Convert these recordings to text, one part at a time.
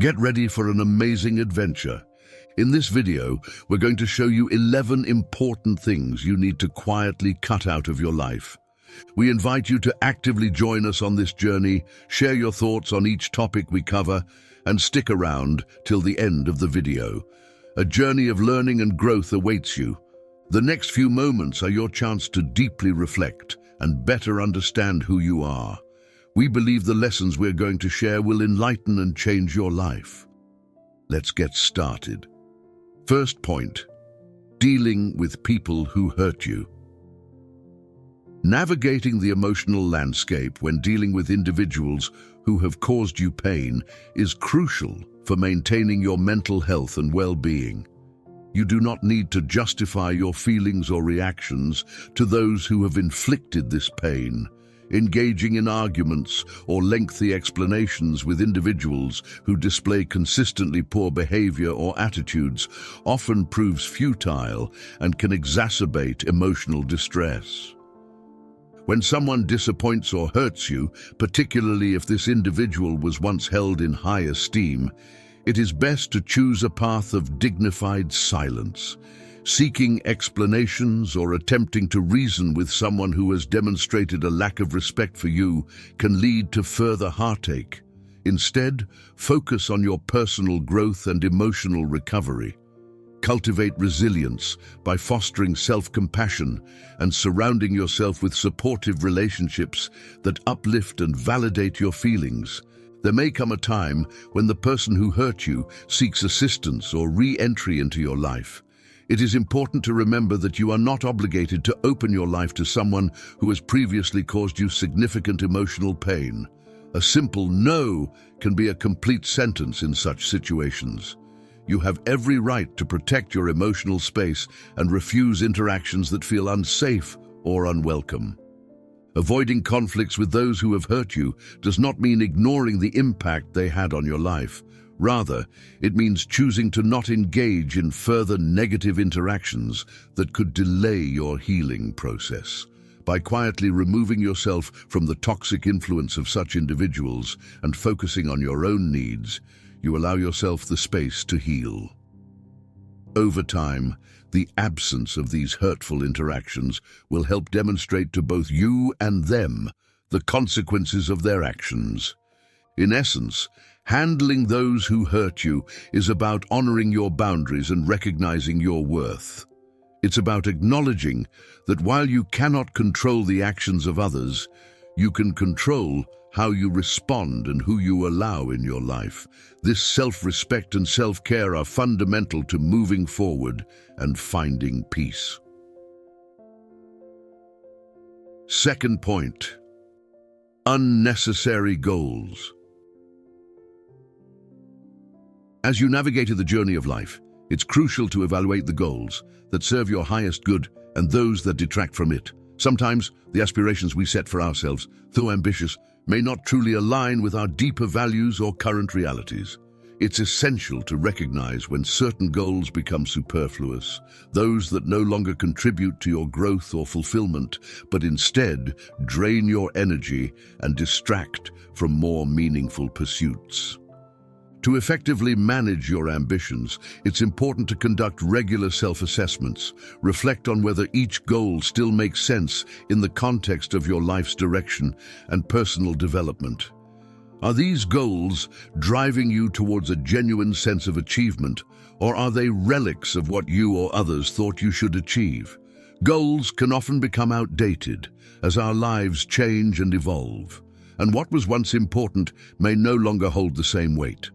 Get ready for an amazing adventure. In this video, we're going to show you 11 important things you need to quietly cut out of your life. We invite you to actively join us on this journey, share your thoughts on each topic we cover, and stick around till the end of the video. A journey of learning and growth awaits you. The next few moments are your chance to deeply reflect and better understand who you are. We believe the lessons we're going to share will enlighten and change your life. Let's get started. First point, dealing with people who hurt you. Navigating the emotional landscape when dealing with individuals who have caused you pain is crucial for maintaining your mental health and well-being. You do not need to justify your feelings or reactions to those who have inflicted this pain. Engaging in arguments or lengthy explanations with individuals who display consistently poor behavior or attitudes often proves futile and can exacerbate emotional distress. When someone disappoints or hurts you, particularly if this individual was once held in high esteem, it is best to choose a path of dignified silence. Seeking explanations or attempting to reason with someone who has demonstrated a lack of respect for you can lead to further heartache. Instead, focus on your personal growth and emotional recovery. Cultivate resilience by fostering self-compassion and surrounding yourself with supportive relationships that uplift and validate your feelings. There may come a time when the person who hurt you seeks assistance or re-entry into your life. It is important to remember that you are not obligated to open your life to someone who has previously caused you significant emotional pain. A simple no can be a complete sentence in such situations. You have every right to protect your emotional space and refuse interactions that feel unsafe or unwelcome. Avoiding conflicts with those who have hurt you does not mean ignoring the impact they had on your life. Rather, it means choosing to not engage in further negative interactions that could delay your healing process. By quietly removing yourself from the toxic influence of such individuals and focusing on your own needs, you allow yourself the space to heal. Over time, the absence of these hurtful interactions will help demonstrate to both you and them the consequences of their actions. In essence, handling those who hurt you is about honoring your boundaries and recognizing your worth. It's about acknowledging that while you cannot control the actions of others, you can control how you respond and who you allow in your life. This self-respect and self-care are fundamental to moving forward and finding peace. Second point, unnecessary goals. As you navigate the journey of life, it's crucial to evaluate the goals that serve your highest good and those that detract from it. Sometimes, the aspirations we set for ourselves, though ambitious, may not truly align with our deeper values or current realities. It's essential to recognize when certain goals become superfluous, those that no longer contribute to your growth or fulfillment, but instead drain your energy and distract from more meaningful pursuits. To effectively manage your ambitions, it's important to conduct regular self-assessments. Reflect on whether each goal still makes sense in the context of your life's direction and personal development. Are these goals driving you towards a genuine sense of achievement, or are they relics of what you or others thought you should achieve? Goals can often become outdated as our lives change and evolve, and what was once important may no longer hold the same weight.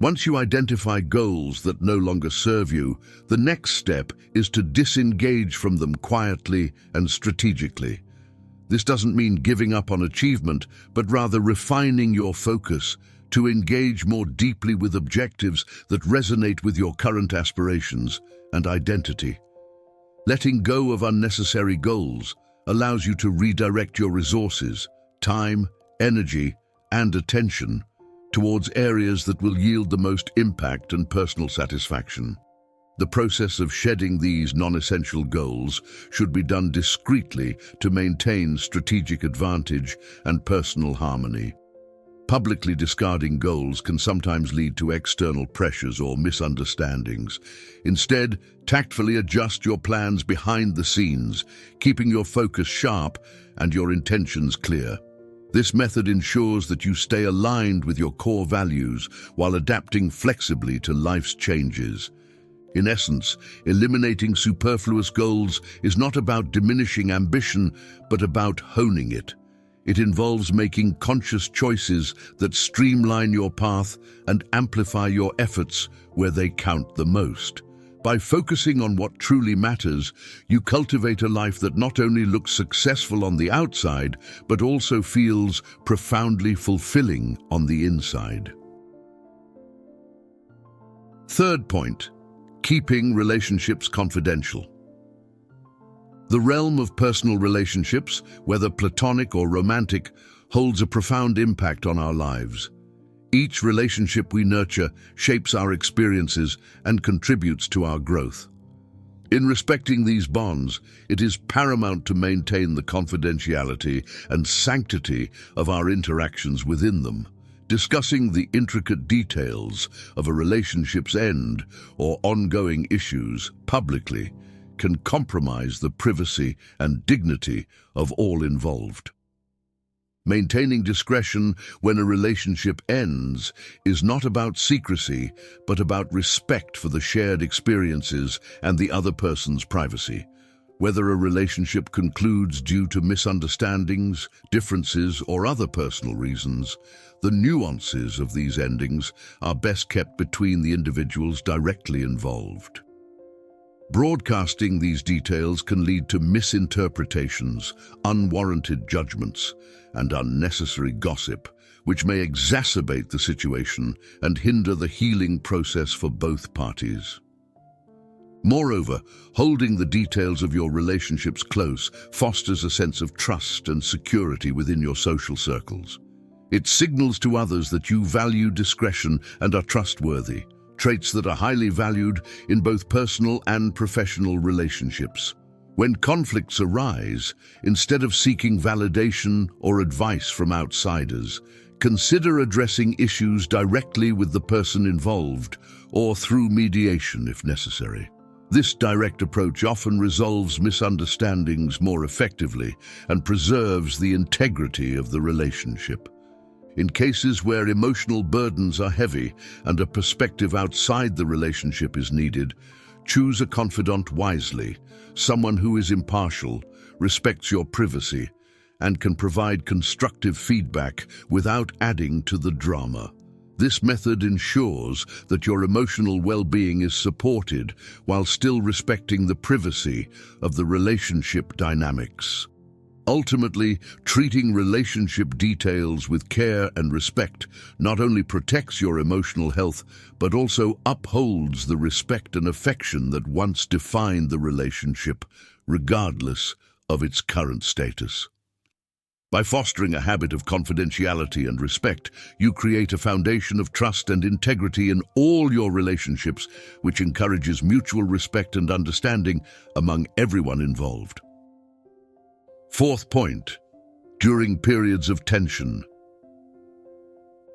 Once you identify goals that no longer serve you, the next step is to disengage from them quietly and strategically. This doesn't mean giving up on achievement, but rather refining your focus to engage more deeply with objectives that resonate with your current aspirations and identity. Letting go of unnecessary goals allows you to redirect your resources, time, energy, and attention towards areas that will yield the most impact and personal satisfaction. The process of shedding these non-essential goals should be done discreetly to maintain strategic advantage and personal harmony. Publicly discarding goals can sometimes lead to external pressures or misunderstandings. Instead, tactfully adjust your plans behind the scenes, keeping your focus sharp and your intentions clear. This method ensures that you stay aligned with your core values while adapting flexibly to life's changes. In essence, eliminating superfluous goals is not about diminishing ambition, but about honing it. It involves making conscious choices that streamline your path and amplify your efforts where they count the most. By focusing on what truly matters, you cultivate a life that not only looks successful on the outside, but also feels profoundly fulfilling on the inside. Third point, keeping relationships confidential. The realm of personal relationships, whether platonic or romantic, holds a profound impact on our lives. Each relationship we nurture shapes our experiences and contributes to our growth. In respecting these bonds, it is paramount to maintain the confidentiality and sanctity of our interactions within them. Discussing the intricate details of a relationship's end or ongoing issues publicly can compromise the privacy and dignity of all involved. Maintaining discretion when a relationship ends is not about secrecy, but about respect for the shared experiences and the other person's privacy. Whether a relationship concludes due to misunderstandings, differences, or other personal reasons, the nuances of these endings are best kept between the individuals directly involved. Broadcasting these details can lead to misinterpretations, unwarranted judgments, and unnecessary gossip, which may exacerbate the situation and hinder the healing process for both parties. Moreover, holding the details of your relationships close fosters a sense of trust and security within your social circles. It signals to others that you value discretion and are trustworthy, traits that are highly valued in both personal and professional relationships. When conflicts arise, instead of seeking validation or advice from outsiders, consider addressing issues directly with the person involved or through mediation if necessary. This direct approach often resolves misunderstandings more effectively and preserves the integrity of the relationship. In cases where emotional burdens are heavy and a perspective outside the relationship is needed, choose a confidant wisely, someone who is impartial, respects your privacy, and can provide constructive feedback without adding to the drama. This method ensures that your emotional well-being is supported while still respecting the privacy of the relationship dynamics. Ultimately, treating relationship details with care and respect not only protects your emotional health, but also upholds the respect and affection that once defined the relationship, regardless of its current status. By fostering a habit of confidentiality and respect, you create a foundation of trust and integrity in all your relationships, which encourages mutual respect and understanding among everyone involved. Fourth point, during periods of tension.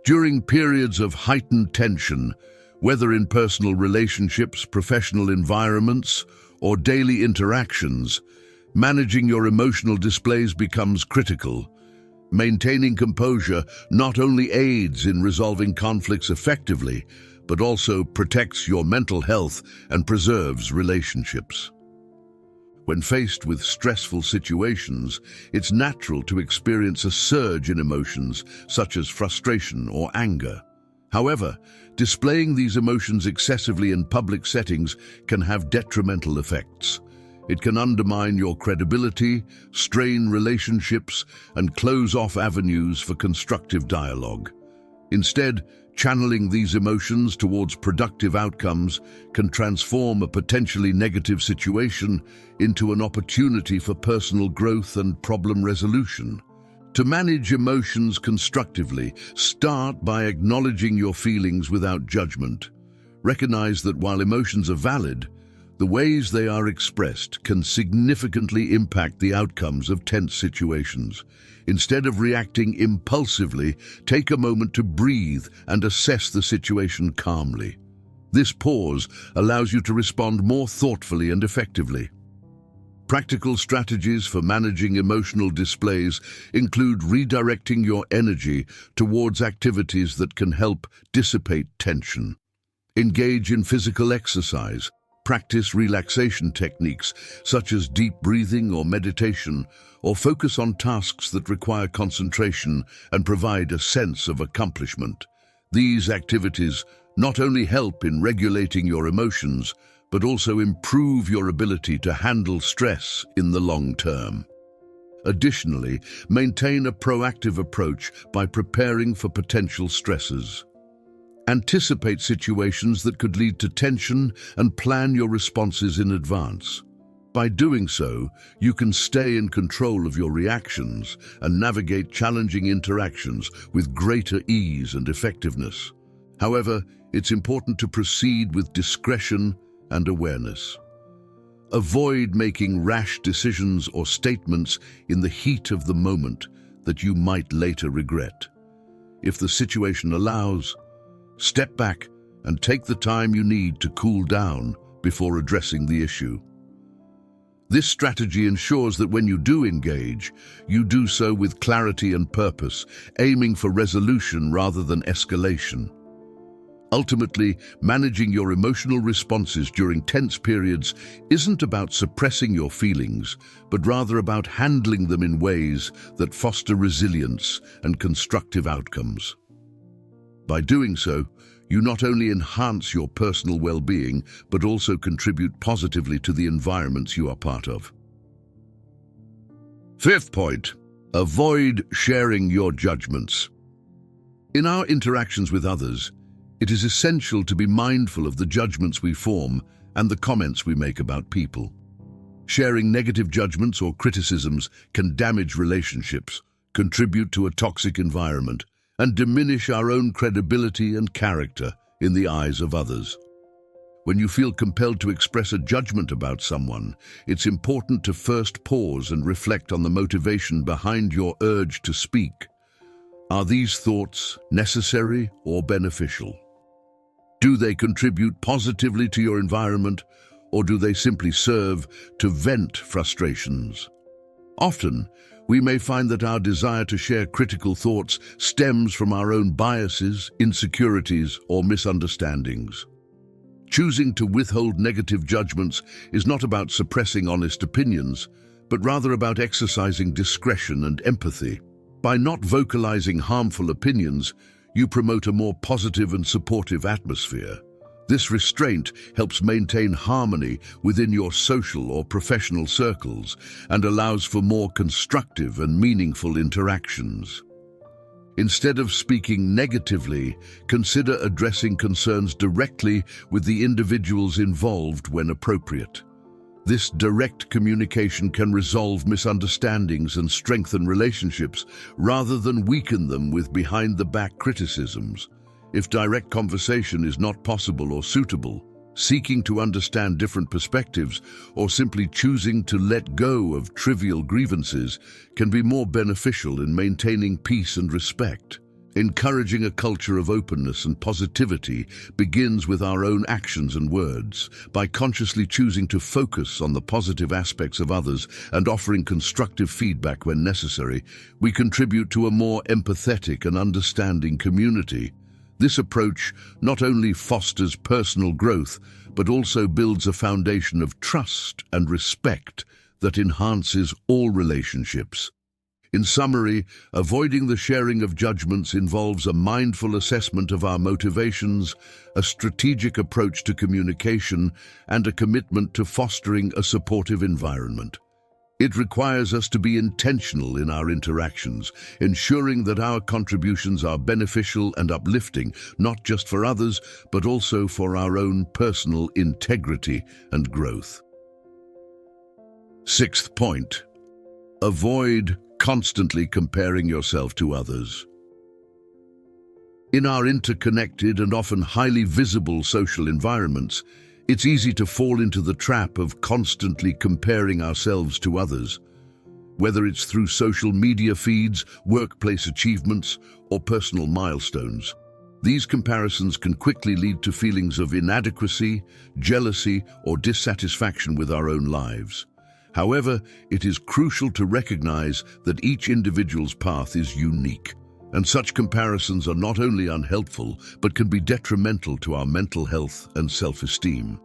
During periods of heightened tension, whether in personal relationships, professional environments, or daily interactions, managing your emotional displays becomes critical. Maintaining composure not only aids in resolving conflicts effectively, but also protects your mental health and preserves relationships. When faced with stressful situations, it's natural to experience a surge in emotions such as frustration or anger. However, displaying these emotions excessively in public settings can have detrimental effects. It can undermine your credibility, strain relationships, and close off avenues for constructive dialogue. Instead, channeling these emotions towards productive outcomes can transform a potentially negative situation into an opportunity for personal growth and problem resolution. To manage emotions constructively, start by acknowledging your feelings without judgment. Recognize that while emotions are valid, The ways they are expressed can significantly impact the outcomes of tense situations. Instead of reacting impulsively, take a moment to breathe and assess the situation calmly. This pause allows you to respond more thoughtfully and effectively. Practical strategies for managing emotional displays include redirecting your energy towards activities that can help dissipate tension. Engage in physical exercise. Practice relaxation techniques such as deep breathing or meditation, or focus on tasks that require concentration and provide a sense of accomplishment. These activities not only help in regulating your emotions, but also improve your ability to handle stress in the long term. Additionally, maintain a proactive approach by preparing for potential stresses. Anticipate situations that could lead to tension and plan your responses in advance. By doing so, you can stay in control of your reactions and navigate challenging interactions with greater ease and effectiveness. However, it's important to proceed with discretion and awareness. Avoid making rash decisions or statements in the heat of the moment that you might later regret. If the situation allows, step back and take the time you need to cool down before addressing the issue. This strategy ensures that when you do engage, you do so with clarity and purpose, aiming for resolution rather than escalation. Ultimately, managing your emotional responses during tense periods isn't about suppressing your feelings, but rather about handling them in ways that foster resilience and constructive outcomes. By doing so, you not only enhance your personal well-being, but also contribute positively to the environments you are part of. Fifth point, avoid sharing your judgments. In our interactions with others, it is essential to be mindful of the judgments we form and the comments we make about people. Sharing negative judgments or criticisms can damage relationships, contribute to a toxic environment, and diminish our own credibility and character in the eyes of others. When you feel compelled to express a judgment about someone, it's important to first pause and reflect on the motivation behind your urge to speak. Are these thoughts necessary or beneficial? Do they contribute positively to your environment, or do they simply serve to vent frustrations? Often, we may find that our desire to share critical thoughts stems from our own biases, insecurities, or misunderstandings. Choosing to withhold negative judgments is not about suppressing honest opinions, but rather about exercising discretion and empathy. By not vocalizing harmful opinions, you promote a more positive and supportive atmosphere. This restraint helps maintain harmony within your social or professional circles and allows for more constructive and meaningful interactions. Instead of speaking negatively, consider addressing concerns directly with the individuals involved when appropriate. This direct communication can resolve misunderstandings and strengthen relationships rather than weaken them with behind-the-back criticisms. If direct conversation is not possible or suitable, seeking to understand different perspectives or simply choosing to let go of trivial grievances can be more beneficial in maintaining peace and respect. Encouraging a culture of openness and positivity begins with our own actions and words. By consciously choosing to focus on the positive aspects of others and offering constructive feedback when necessary, we contribute to a more empathetic and understanding community. This approach not only fosters personal growth, but also builds a foundation of trust and respect that enhances all relationships. In summary, avoiding the sharing of judgments involves a mindful assessment of our motivations, a strategic approach to communication, and a commitment to fostering a supportive environment. It requires us to be intentional in our interactions, ensuring that our contributions are beneficial and uplifting, not just for others, but also for our own personal integrity and growth. Sixth point, avoid constantly comparing yourself to others. In our interconnected and often highly visible social environments, It's easy to fall into the trap of constantly comparing ourselves to others, whether it's through social media feeds, workplace achievements, or personal milestones. These comparisons can quickly lead to feelings of inadequacy, jealousy, or dissatisfaction with our own lives. However, it is crucial to recognize that each individual's path is unique, and such comparisons are not only unhelpful, but can be detrimental to our mental health and self-esteem.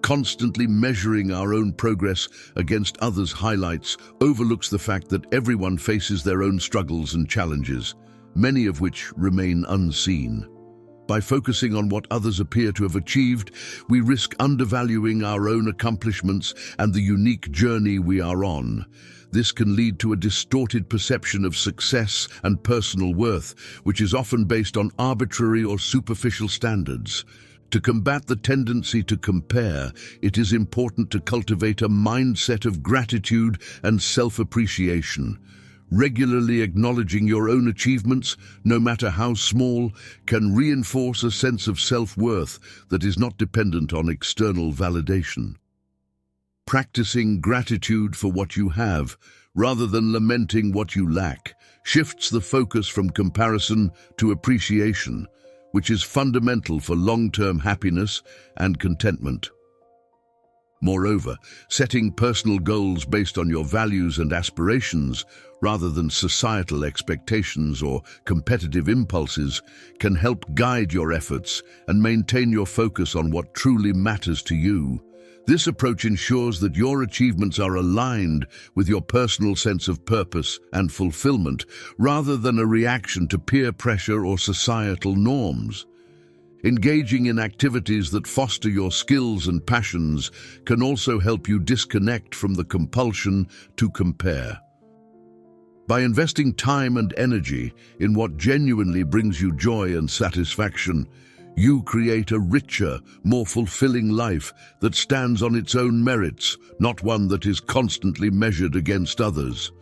Constantly measuring our own progress against others' highlights overlooks the fact that everyone faces their own struggles and challenges, many of which remain unseen. By focusing on what others appear to have achieved, we risk undervaluing our own accomplishments and the unique journey we are on. This can lead to a distorted perception of success and personal worth, which is often based on arbitrary or superficial standards. To combat the tendency to compare, it is important to cultivate a mindset of gratitude and self-appreciation. Regularly acknowledging your own achievements, no matter how small, can reinforce a sense of self-worth that is not dependent on external validation. Practicing gratitude for what you have, rather than lamenting what you lack, shifts the focus from comparison to appreciation, which is fundamental for long-term happiness and contentment. Moreover, setting personal goals based on your values and aspirations, rather than societal expectations or competitive impulses, can help guide your efforts and maintain your focus on what truly matters to you. This approach ensures that your achievements are aligned with your personal sense of purpose and fulfillment, rather than a reaction to peer pressure or societal norms. Engaging in activities that foster your skills and passions can also help you disconnect from the compulsion to compare. By investing time and energy in what genuinely brings you joy and satisfaction, you create a richer, more fulfilling life that stands on its own merits, not one that is constantly measured against others.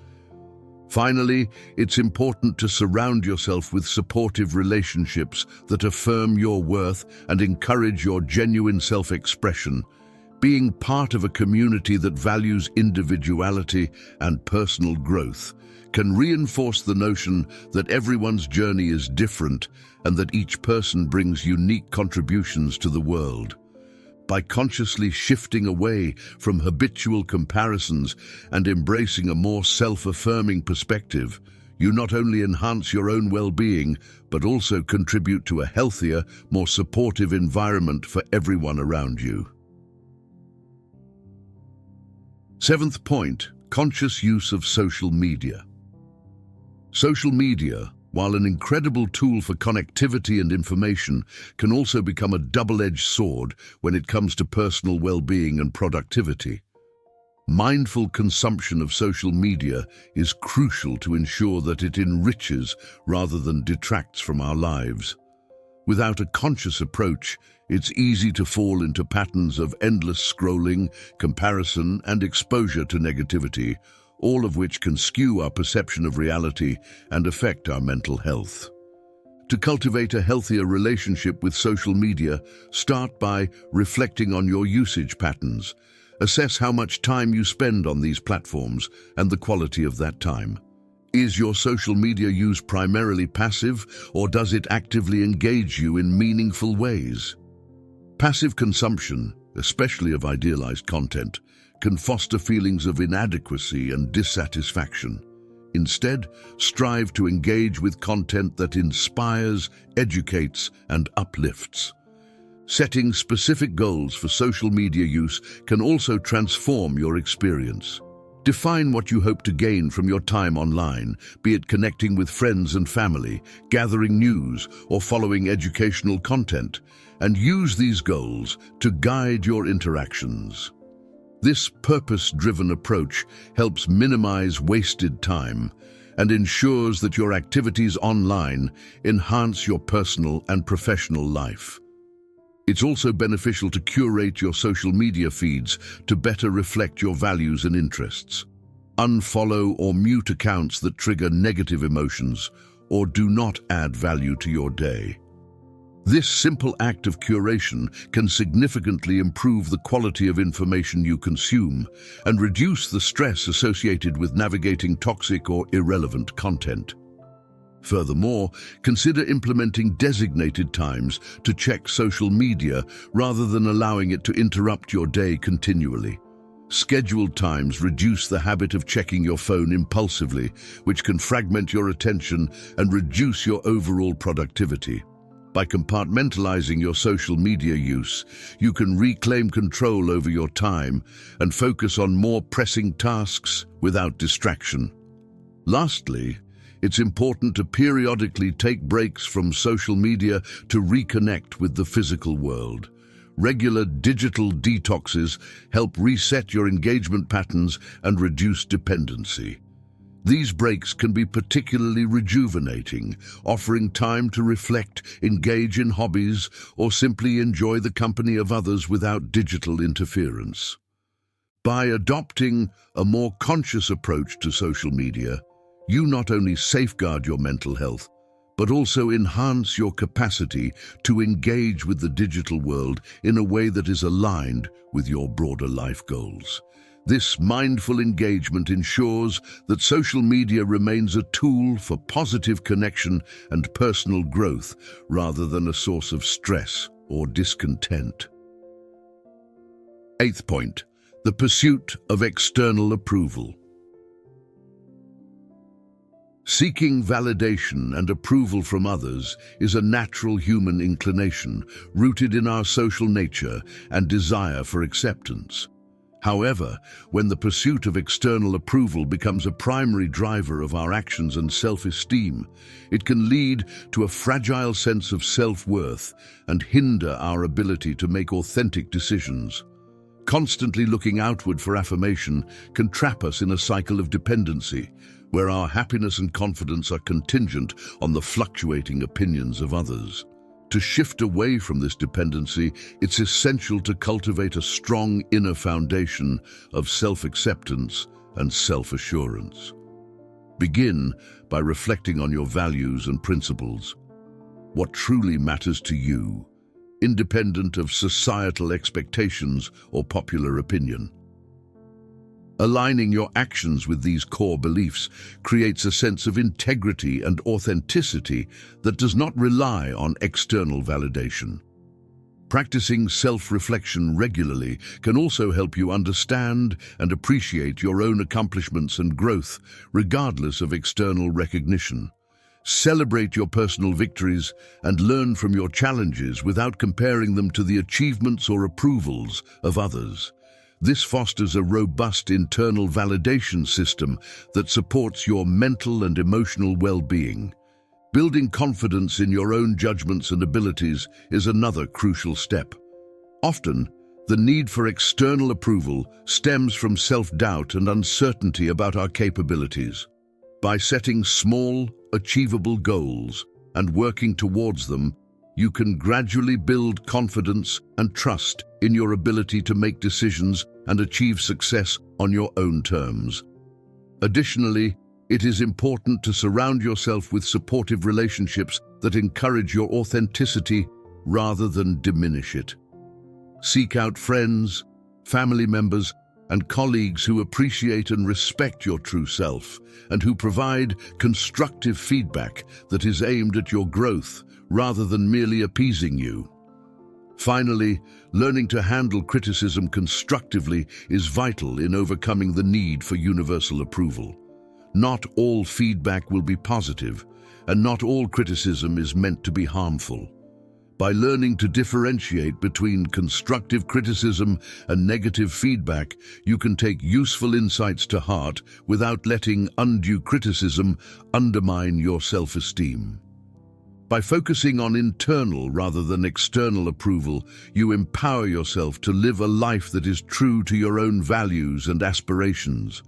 Finally, it's important to surround yourself with supportive relationships that affirm your worth and encourage your genuine self-expression. Being part of a community that values individuality and personal growth can reinforce the notion that everyone's journey is different and that each person brings unique contributions to the world. By consciously shifting away from habitual comparisons and embracing a more self-affirming perspective, you not only enhance your own well-being, but also contribute to a healthier, more supportive environment for everyone around you. Seventh point, conscious use of social media. Social media, while an incredible tool for connectivity and information, can also become a double-edged sword when it comes to personal well-being and productivity. Mindful consumption of social media is crucial to ensure that it enriches rather than detracts from our lives. Without a conscious approach, it's easy to fall into patterns of endless scrolling, comparison, and exposure to negativity, all of which can skew our perception of reality and affect our mental health. To cultivate a healthier relationship with social media, start by reflecting on your usage patterns. Assess how much time you spend on these platforms and the quality of that time. Is your social media use primarily passive, or does it actively engage you in meaningful ways? Passive consumption, especially of idealized content, can foster feelings of inadequacy and dissatisfaction. Instead, strive to engage with content that inspires, educates, and uplifts. Setting specific goals for social media use can also transform your experience. Define what you hope to gain from your time online, be it connecting with friends and family, gathering news, or following educational content, and use these goals to guide your interactions. This purpose-driven approach helps minimize wasted time and ensures that your activities online enhance your personal and professional life. It's also beneficial to curate your social media feeds to better reflect your values and interests. Unfollow or mute accounts that trigger negative emotions or do not add value to your day. This simple act of curation can significantly improve the quality of information you consume and reduce the stress associated with navigating toxic or irrelevant content. Furthermore, consider implementing designated times to check social media rather than allowing it to interrupt your day continually. Scheduled times reduce the habit of checking your phone impulsively, which can fragment your attention and reduce your overall productivity. By compartmentalizing your social media use, you can reclaim control over your time and focus on more pressing tasks without distraction. Lastly, it's important to periodically take breaks from social media to reconnect with the physical world. Regular digital detoxes help reset your engagement patterns and reduce dependency. These breaks can be particularly rejuvenating, offering time to reflect, engage in hobbies, or simply enjoy the company of others without digital interference. By adopting a more conscious approach to social media, you not only safeguard your mental health, but also enhance your capacity to engage with the digital world in a way that is aligned with your broader life goals. This mindful engagement ensures that social media remains a tool for positive connection and personal growth rather than a source of stress or discontent. Eighth point, the pursuit of external approval. Seeking validation and approval from others is a natural human inclination rooted in our social nature and desire for acceptance. However, when the pursuit of external approval becomes a primary driver of our actions and self-esteem, it can lead to a fragile sense of self-worth and hinder our ability to make authentic decisions. Constantly looking outward for affirmation can trap us in a cycle of dependency, where our happiness and confidence are contingent on the fluctuating opinions of others. To shift away from this dependency, it's essential to cultivate a strong inner foundation of self-acceptance and self-assurance. Begin by reflecting on your values and principles. What truly matters to you, independent of societal expectations or popular opinion. Aligning your actions with these core beliefs creates a sense of integrity and authenticity that does not rely on external validation. Practicing self-reflection regularly can also help you understand and appreciate your own accomplishments and growth, regardless of external recognition. Celebrate your personal victories and learn from your challenges without comparing them to the achievements or approvals of others. This fosters a robust internal validation system that supports your mental and emotional well-being. Building confidence in your own judgments and abilities is another crucial step. Often, the need for external approval stems from self-doubt and uncertainty about our capabilities. By setting small, achievable goals and working towards them, you can gradually build confidence and trust in your ability to make decisions and achieve success on your own terms. Additionally, it is important to surround yourself with supportive relationships that encourage your authenticity rather than diminish it. Seek out friends, family members, and colleagues who appreciate and respect your true self and who provide constructive feedback that is aimed at your growth rather than merely appeasing you. Finally, learning to handle criticism constructively is vital in overcoming the need for universal approval. Not all feedback will be positive, and not all criticism is meant to be harmful. By learning to differentiate between constructive criticism and negative feedback, you can take useful insights to heart without letting undue criticism undermine your self-esteem. By focusing on internal rather than external approval, you empower yourself to live a life that is true to your own values and aspirations.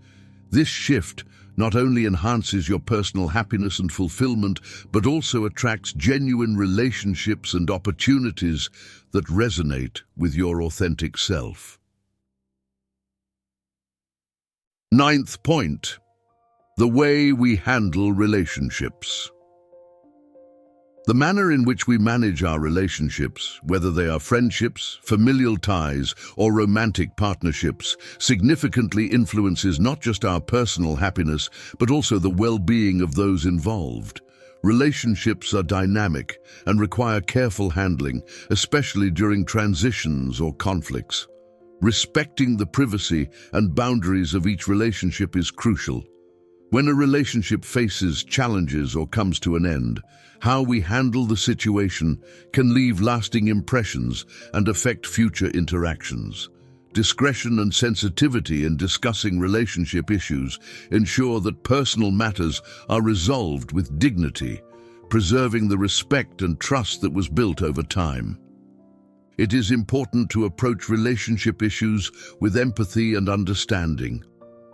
This shift not only enhances your personal happiness and fulfillment, but also attracts genuine relationships and opportunities that resonate with your authentic self. Ninth point, the way we handle relationships. The manner in which we manage our relationships, whether they are friendships, familial ties, or romantic partnerships, significantly influences not just our personal happiness, but also the well-being of those involved. Relationships are dynamic and require careful handling, especially during transitions or conflicts. Respecting the privacy and boundaries of each relationship is crucial. When a relationship faces challenges or comes to an end, how we handle the situation can leave lasting impressions and affect future interactions. Discretion and sensitivity in discussing relationship issues ensure that personal matters are resolved with dignity, preserving the respect and trust that was built over time. It is important to approach relationship issues with empathy and understanding.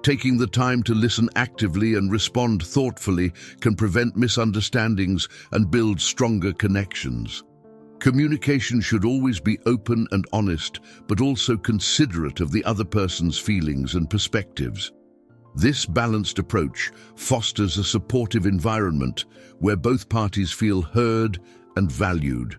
Taking the time to listen actively and respond thoughtfully can prevent misunderstandings and build stronger connections. Communication should always be open and honest, but also considerate of the other person's feelings and perspectives. This balanced approach fosters a supportive environment where both parties feel heard and valued.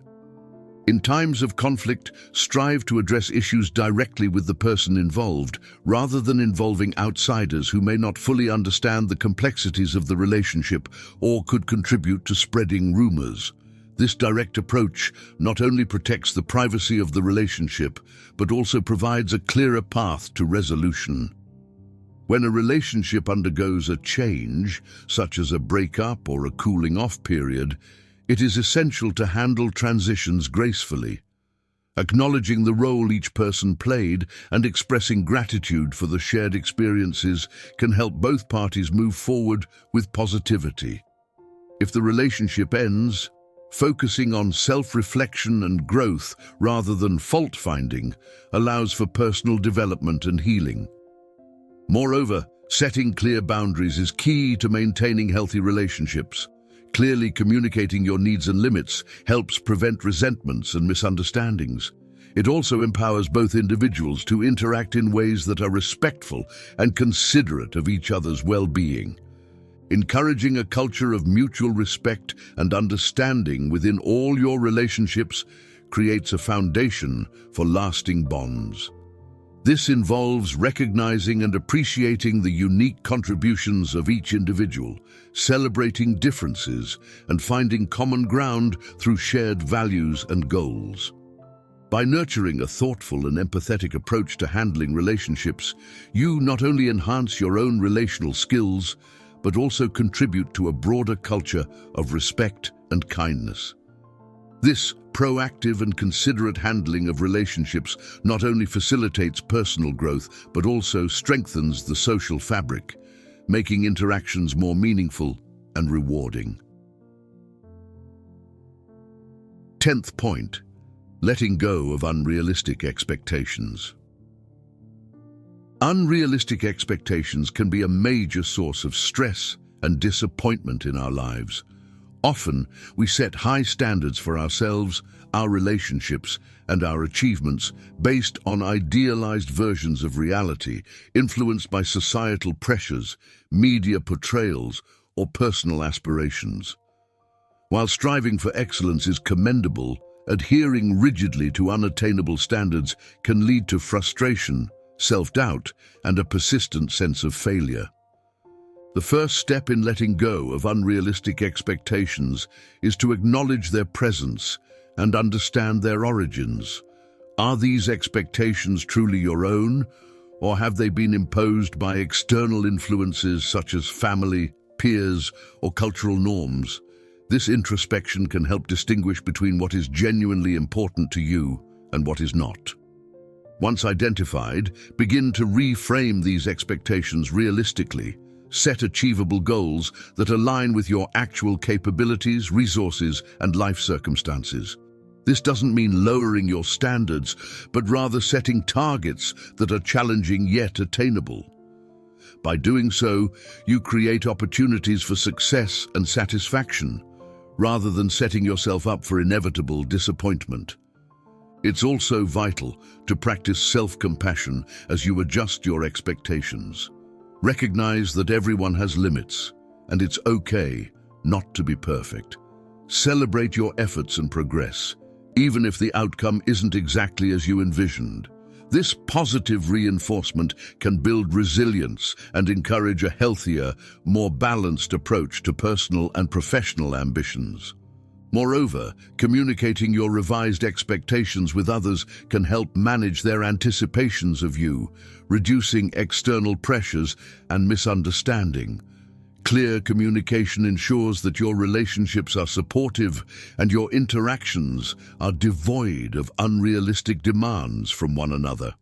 In times of conflict, strive to address issues directly with the person involved, rather than involving outsiders who may not fully understand the complexities of the relationship or could contribute to spreading rumors. This direct approach not only protects the privacy of the relationship, but also provides a clearer path to resolution. When a relationship undergoes a change, such as a breakup or a cooling-off period, it is essential to handle transitions gracefully. Acknowledging the role each person played and expressing gratitude for the shared experiences can help both parties move forward with positivity. If the relationship ends, focusing on self-reflection and growth rather than fault-finding allows for personal development and healing. Moreover, setting clear boundaries is key to maintaining healthy relationships. Clearly communicating your needs and limits helps prevent resentments and misunderstandings. It also empowers both individuals to interact in ways that are respectful and considerate of each other's well-being. Encouraging a culture of mutual respect and understanding within all your relationships creates a foundation for lasting bonds. This involves recognizing and appreciating the unique contributions of each individual, celebrating differences, and finding common ground through shared values and goals. By nurturing a thoughtful and empathetic approach to handling relationships, you not only enhance your own relational skills, but also contribute to a broader culture of respect and kindness. This proactive and considerate handling of relationships not only facilitates personal growth, but also strengthens the social fabric, making interactions more meaningful and rewarding. 10th point, letting go of unrealistic expectations. Unrealistic expectations can be a major source of stress and disappointment in our lives. Often, we set high standards for ourselves, our relationships, and our achievements based on idealized versions of reality, influenced by societal pressures, media portrayals, or personal aspirations. While striving for excellence is commendable, adhering rigidly to unattainable standards can lead to frustration, self-doubt, and a persistent sense of failure. The first step in letting go of unrealistic expectations is to acknowledge their presence and understand their origins. Are these expectations truly your own, or have they been imposed by external influences such as family, peers, or cultural norms? This introspection can help distinguish between what is genuinely important to you and what is not. Once identified, begin to reframe these expectations realistically. Set achievable goals that align with your actual capabilities, resources, and life circumstances. This doesn't mean lowering your standards, but rather setting targets that are challenging yet attainable. By doing so, you create opportunities for success and satisfaction, rather than setting yourself up for inevitable disappointment. It's also vital to practice self-compassion as you adjust your expectations. Recognize that everyone has limits, and it's okay not to be perfect. Celebrate your efforts and progress, even if the outcome isn't exactly as you envisioned. This positive reinforcement can build resilience and encourage a healthier, more balanced approach to personal and professional ambitions. Moreover, communicating your revised expectations with others can help manage their anticipations of you, reducing external pressures and misunderstanding. Clear communication ensures that your relationships are supportive and your interactions are devoid of unrealistic demands from one another.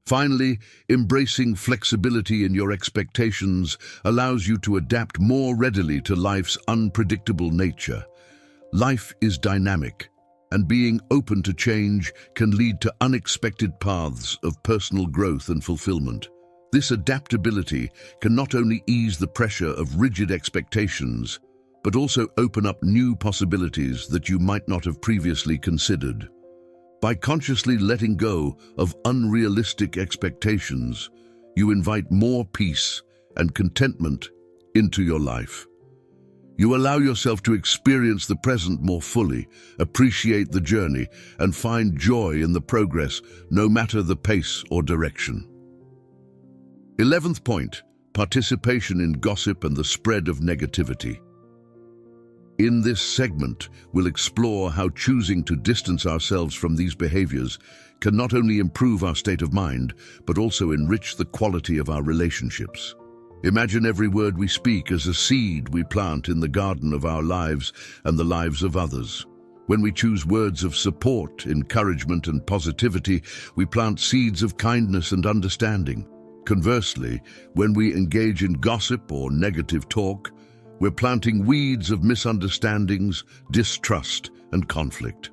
Finally, embracing flexibility in your expectations allows you to adapt more readily to life's unpredictable nature. Life is dynamic, and being open to change can lead to unexpected paths of personal growth and fulfillment. This adaptability can not only ease the pressure of rigid expectations, but also open up new possibilities that you might not have previously considered. By consciously letting go of unrealistic expectations, you invite more peace and contentment into your life. You allow yourself to experience the present more fully, appreciate the journey, and find joy in the progress, no matter the pace or direction. 11th point, participation in gossip and the spread of negativity. In this segment, we'll explore how choosing to distance ourselves from these behaviors can not only improve our state of mind, but also enrich the quality of our relationships. Imagine every word we speak as a seed we plant in the garden of our lives and the lives of others. When we choose words of support, encouragement, and positivity, we plant seeds of kindness and understanding. Conversely, when we engage in gossip or negative talk, we're planting weeds of misunderstandings, distrust, and conflict.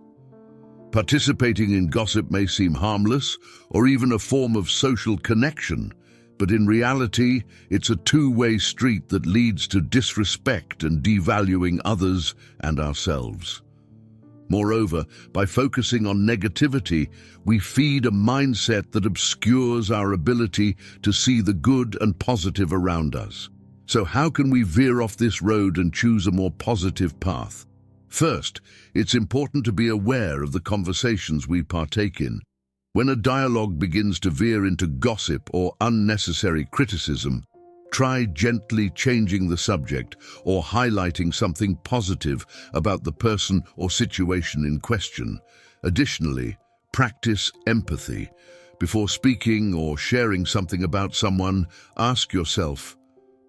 Participating in gossip may seem harmless or even a form of social connection, but in reality, it's a two-way street that leads to disrespect and devaluing others and ourselves. Moreover, by focusing on negativity, we feed a mindset that obscures our ability to see the good and positive around us. So how can we veer off this road and choose a more positive path? First, it's important to be aware of the conversations we partake in. When a dialogue begins to veer into gossip or unnecessary criticism, try gently changing the subject or highlighting something positive about the person or situation in question. Additionally, practice empathy. Before speaking or sharing something about someone, ask yourself,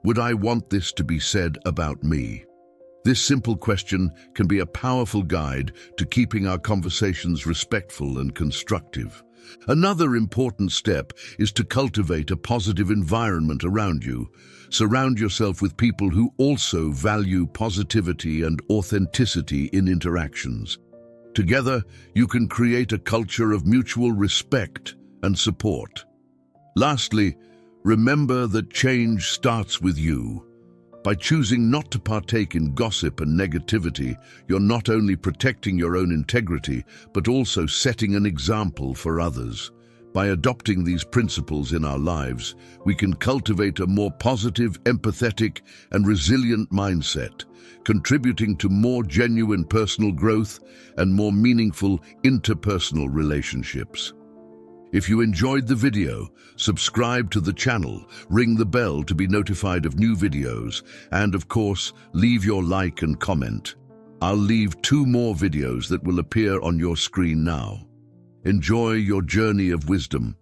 would I want this to be said about me? This simple question can be a powerful guide to keeping our conversations respectful and constructive. Another important step is to cultivate a positive environment around you. Surround yourself with people who also value positivity and authenticity in interactions. Together, you can create a culture of mutual respect and support. Lastly, remember that change starts with you. By choosing not to partake in gossip and negativity, you're not only protecting your own integrity, but also setting an example for others. By adopting these principles in our lives, we can cultivate a more positive, empathetic, and resilient mindset, contributing to more genuine personal growth and more meaningful interpersonal relationships. If you enjoyed the video, subscribe to the channel, ring the bell to be notified of new videos, and of course, leave your like and comment. I'll leave 2 more videos that will appear on your screen now. Enjoy your journey of wisdom